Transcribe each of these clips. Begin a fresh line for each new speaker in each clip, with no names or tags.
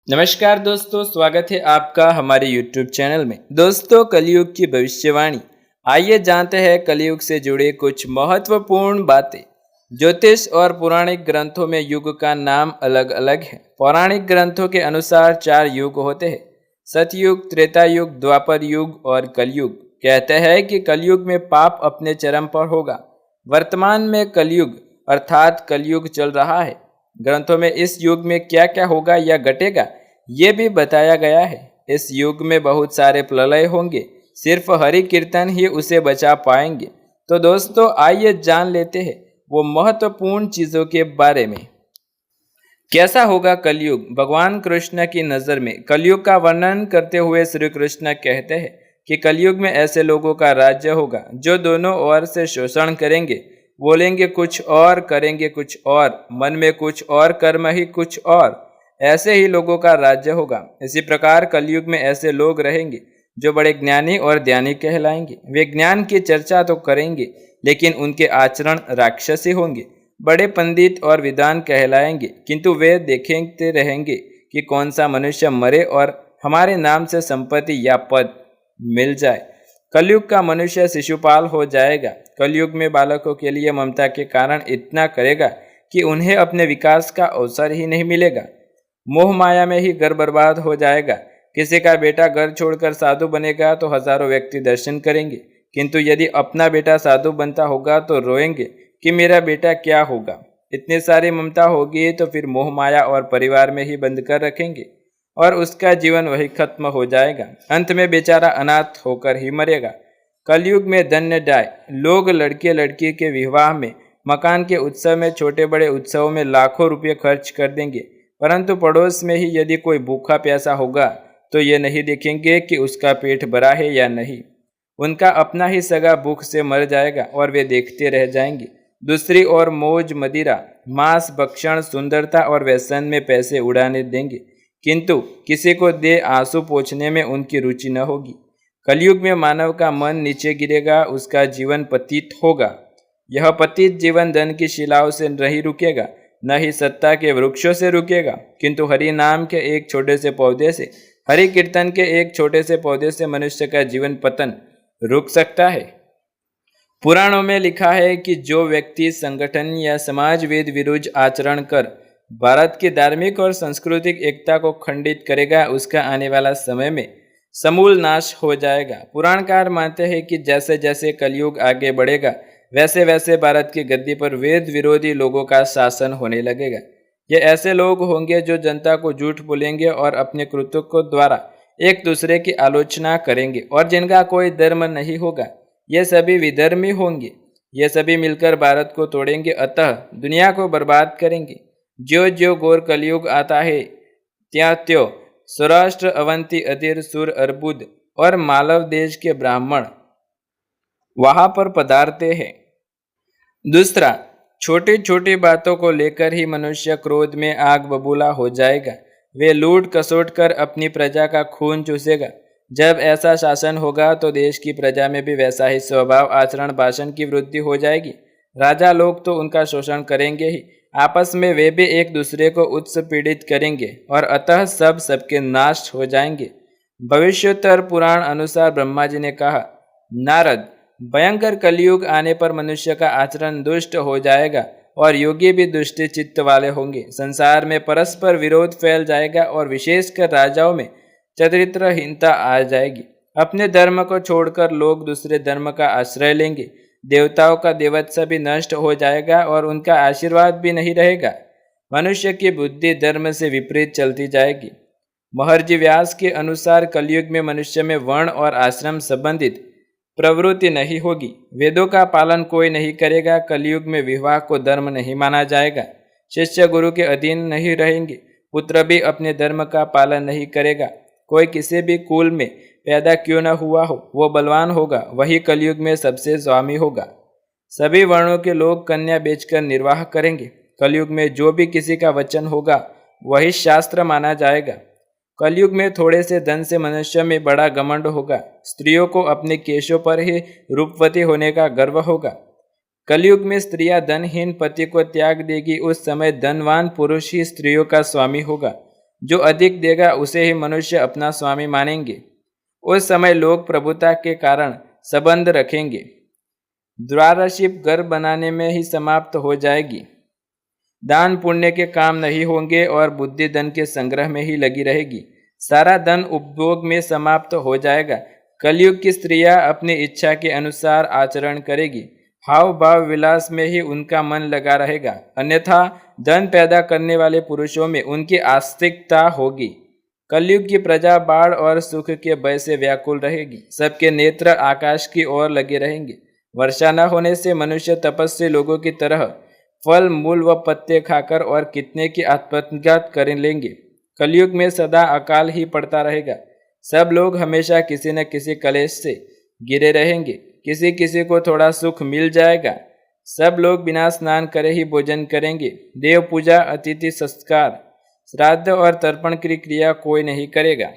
नमस्कार दोस्तों, स्वागत है आपका हमारे YouTube चैनल में। दोस्तों, कलयुग की भविष्यवाणी, आइए जानते हैं कलयुग से जुड़े कुछ महत्वपूर्ण बातें। ज्योतिष और पौराणिक ग्रंथों में युग का नाम अलग अलग है। पौराणिक ग्रंथों के अनुसार 4 युग होते हैं: सतयुग, त्रेता युग, द्वापर युग और कलयुग। कहते हैं कि कलयुग में पाप अपने चरम पर होगा। वर्तमान में कलयुग अर्थात कलयुग चल रहा है। ग्रंथों में इस युग में क्या क्या होगा या घटेगा ये भी बताया गया है। इस युग में बहुत सारे प्रलय होंगे, सिर्फ हरि कीर्तन ही उसे बचा पाएंगे। तो दोस्तों, आइए जान लेते हैं वो महत्वपूर्ण चीजों के बारे में। कैसा होगा कलयुग? भगवान कृष्ण की नजर में कलयुग का वर्णन करते हुए श्री कृष्ण कहते हैं कि कलयुग में ऐसे लोगों का राज्य होगा जो दोनों ओर से शोषण करेंगे, बोलेंगे कुछ और, करेंगे कुछ और, मन में कुछ और, कर्म ही कुछ और। ऐसे ही लोगों का राज्य होगा। इसी प्रकार कलयुग में ऐसे लोग रहेंगे जो बड़े ज्ञानी और ध्यानी कहलाएंगे। वे ज्ञान की चर्चा तो करेंगे, लेकिन उनके आचरण राक्षसी होंगे। बड़े पंडित और विद्वान कहलाएंगे, किंतु वे देखते रहेंगे कि कौन सा मनुष्य मरे और हमारे नाम से संपत्ति या पद मिल जाए। कलयुग का मनुष्य शिशुपाल हो जाएगा। कलयुग में बालकों के लिए ममता के कारण इतना करेगा कि उन्हें अपने विकास का अवसर ही नहीं मिलेगा। मोह माया में ही घर बर्बाद हो जाएगा। किसी का बेटा घर छोड़कर साधु बनेगा तो हजारों व्यक्ति दर्शन करेंगे, किंतु यदि अपना बेटा साधु बनता होगा तो रोएंगे कि मेरा बेटा क्या होगा। इतनी सारी ममता होगी तो फिर मोह माया और परिवार में ही बंद कर रखेंगे और उसका जीवन वही खत्म हो जाएगा। अंत में बेचारा अनाथ होकर ही मरेगा। कलयुग में धन्य जाए। लोग लड़के लड़की के विवाह में, मकान के उत्सव में, छोटे बड़े उत्सवों में लाखों रुपये खर्च कर देंगे, परंतु पड़ोस में ही यदि कोई भूखा प्यासा होगा तो ये नहीं देखेंगे कि उसका पेट भरा है या नहीं। उनका अपना ही सगा भूख से मर जाएगा और वे देखते रह जाएंगे। दूसरी ओर मौज मदिरा, मांस भक्षण, सुंदरता और व्यसन में पैसे उड़ाने देंगे, किंतु किसी को दे आंसू पोंछने में उनकी रुचि न होगी। कलयुग में मानव का मन नीचे गिरेगा, उसका जीवन पतित होगा। यह पतित जीवन धन की शिलाओं से नहीं रुकेगा, न ही सत्ता के वृक्षों से रुकेगा, किंतु हरि नाम के एक छोटे से पौधे से, हरि कीर्तन के एक छोटे से पौधे से मनुष्य का जीवन पतन रुक सकता है। पुराणों में लिखा है कि जो व्यक्ति संगठन या समाजवेद विरुद्ध आचरण कर भारत की धार्मिक और सांस्कृतिक एकता को खंडित करेगा, उसका आने वाला समय में समूल नाश हो जाएगा। पुराणकार मानते हैं कि जैसे जैसे कलयुग आगे बढ़ेगा, वैसे वैसे भारत की गद्दी पर वेद विरोधी लोगों का शासन होने लगेगा। ये ऐसे लोग होंगे जो जनता को झूठ बोलेंगे और अपने कृत्यों को द्वारा एक दूसरे की आलोचना करेंगे, और जिनका कोई धर्म नहीं होगा ये सभी विधर्मी होंगे। ये सभी मिलकर भारत को तोड़ेंगे, अतः दुनिया को बर्बाद करेंगे। ज्यो ज्यो घोर कलयुग आता है, त्यों त्यों सौराष्ट्र, अवंती, अधीर, सुर, अर्बुद और मालव देश के ब्राह्मण वहां पर पधारते हैं। दूसरा, छोटी छोटी बातों को लेकर ही मनुष्य क्रोध में आग बबूला हो जाएगा। वे लूट कसोट कर अपनी प्रजा का खून चूसेगा। जब ऐसा शासन होगा तो देश की प्रजा में भी वैसा ही स्वभाव, आचरण, भाषण की वृद्धि हो जाएगी। राजा लोग तो उनका शोषण करेंगे ही, आपस में वे भी एक दूसरे को उत्पीड़ित करेंगे और अतः सब सबके नाश हो जाएंगे। भविष्योत्तर पुराण अनुसार ब्रह्मा जी ने कहा, नारद, भयंकर कलयुग आने पर मनुष्य का आचरण दुष्ट हो जाएगा और योगी भी दुष्ट चित्त वाले होंगे। संसार में परस्पर विरोध फैल जाएगा और विशेषकर राजाओं में चरित्रहीनता आ जाएगी। अपने धर्म को छोड़कर लोग दूसरे धर्म का आश्रय लेंगे। देवताओं का देवत्व भी नष्ट हो जाएगा और उनका आशीर्वाद भी नहीं रहेगा। मनुष्य की बुद्धि धर्म से विपरीत चलती जाएगी। महर्षि व्यास के अनुसार कलयुग में मनुष्य में वर्ण और आश्रम संबंधित प्रवृत्ति नहीं होगी। वेदों का पालन कोई नहीं करेगा। कलयुग में विवाह को धर्म नहीं माना जाएगा। शिष्य गुरु के अधीन नहीं रहेंगे। पुत्र भी अपने धर्म का पालन नहीं करेगा। कोई किसी भी कुल में पैदा क्यों न हुआ हो, वो बलवान होगा, वही कलयुग में सबसे स्वामी होगा। सभी वर्णों के लोग कन्या बेचकर निर्वाह करेंगे। कलयुग में जो भी किसी का वचन होगा वही शास्त्र माना जाएगा। कलयुग में थोड़े से धन से मनुष्य में बड़ा घमंड होगा। स्त्रियों को अपने केशों पर ही रूपवती होने का गर्व होगा। कलयुग में स्त्रियां धनहीन पति को त्याग देगी। उस समय धनवान पुरुष ही स्त्रियों का स्वामी होगा। जो अधिक देगा उसे ही मनुष्य अपना स्वामी मानेंगे। उस समय लोग प्रभुता के कारण संबंध रखेंगे। द्वारशिप घर बनाने में ही समाप्त हो जाएगी। दान पुण्य के काम नहीं होंगे और बुद्धि धन के संग्रह में ही लगी रहेगी। सारा धन उपभोग में समाप्त हो जाएगा। कलयुग की स्त्रियां अपनी इच्छा के अनुसार आचरण करेगी। हाव भाव विलास में ही उनका मन लगा रहेगा। अन्यथा धन पैदा करने वाले पुरुषों में उनकी आस्तिकता होगी। कलयुग की प्रजा बाढ़ और सुख के भय से व्याकुल रहेगी। सबके नेत्र आकाश की ओर लगे रहेंगे। वर्षा न होने से मनुष्य तपस्वी लोगों की तरह फल मूल व पत्ते खाकर और कितने की आत्महत्या कर लेंगे। कलयुग में सदा अकाल ही पड़ता रहेगा। सब लोग हमेशा किसी न किसी क्लेश से घिरे रहेंगे। किसी किसी को थोड़ा सुख मिल जाएगा। सब लोग बिना स्नान करे ही भोजन करेंगे। देव पूजा, अतिथि संस्कार, श्राद्ध और तर्पण की क्रिया कोई नहीं करेगा।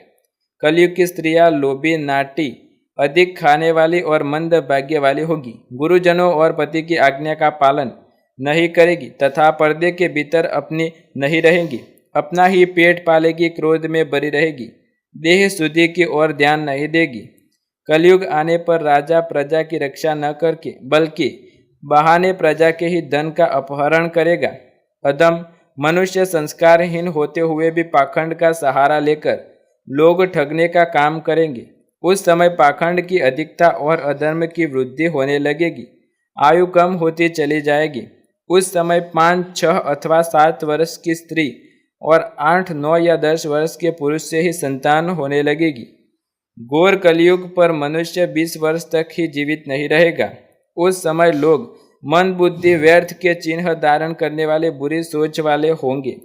कलयुग की स्त्रियां लोभी, नाटी, अधिक खाने वाली और मंद भाग्य वाली होगी। गुरुजनों और पति की आज्ञा का पालन नहीं करेगी तथा पर्दे के भीतर अपनी नहीं रहेगी। अपना ही पेट पालेगी, क्रोध में बरी रहेगी, देह शुद्धि की ओर ध्यान नहीं देगी। कलयुग आने पर राजा प्रजा की रक्षा न करके बल्कि बहाने प्रजा के ही धन का अपहरण करेगा। अधम मनुष्य संस्कारहीन होते हुए भी पाखंड का सहारा लेकर लोग ठगने का काम करेंगे। उस समय पाखंड की अधिकता और अधर्म की वृद्धि होने लगेगी। आयु कम होती चली जाएगी। उस समय 5, 6 अथवा 7 वर्ष की स्त्री और 8, 9 या 10 वर्ष के पुरुष से ही संतान होने लगेगी। घोर कलयुग पर मनुष्य 20 वर्ष तक ही जीवित नहीं रहेगा। उस समय लोग मन बुद्धि व्यर्थ के चिन्ह धारण करने वाले बुरी सोच वाले होंगे।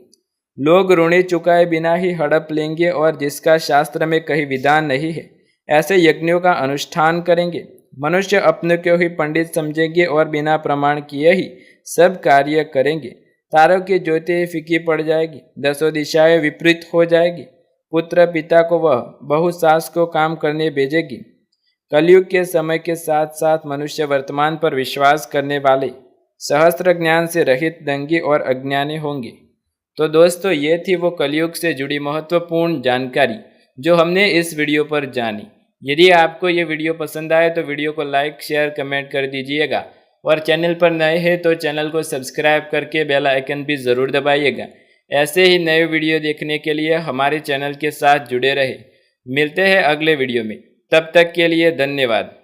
लोग ऋणी चुकाए बिना ही हड़प लेंगे और जिसका शास्त्र में कहीं विधान नहीं है ऐसे यज्ञों का अनुष्ठान करेंगे। मनुष्य अपने को ही पंडित समझेंगे और बिना प्रमाण किए ही सब कार्य करेंगे। तारों की ज्योति फीकी पड़ जाएगी। 10 दिशाएं विपरीत हो जाएगी। पुत्र पिता को वह बहू सास को काम करने भेजेगी। कलयुग के समय के साथ साथ मनुष्य वर्तमान पर विश्वास करने वाले सहस्त्र ज्ञान से रहित दंगी और अज्ञानी होंगे। तो दोस्तों, ये थी वो कलयुग से जुड़ी महत्वपूर्ण जानकारी जो हमने इस वीडियो पर जानी। यदि आपको ये वीडियो पसंद आए तो वीडियो को लाइक, शेयर, कमेंट कर दीजिएगा और चैनल पर नए हैं तो चैनल को सब्सक्राइब करके बेल आइकन भी ज़रूर दबाइएगा। ऐसे ही नए वीडियो देखने के लिए हमारे चैनल के साथ जुड़े रहे। मिलते हैं अगले वीडियो में। तब तक के लिए धन्यवाद।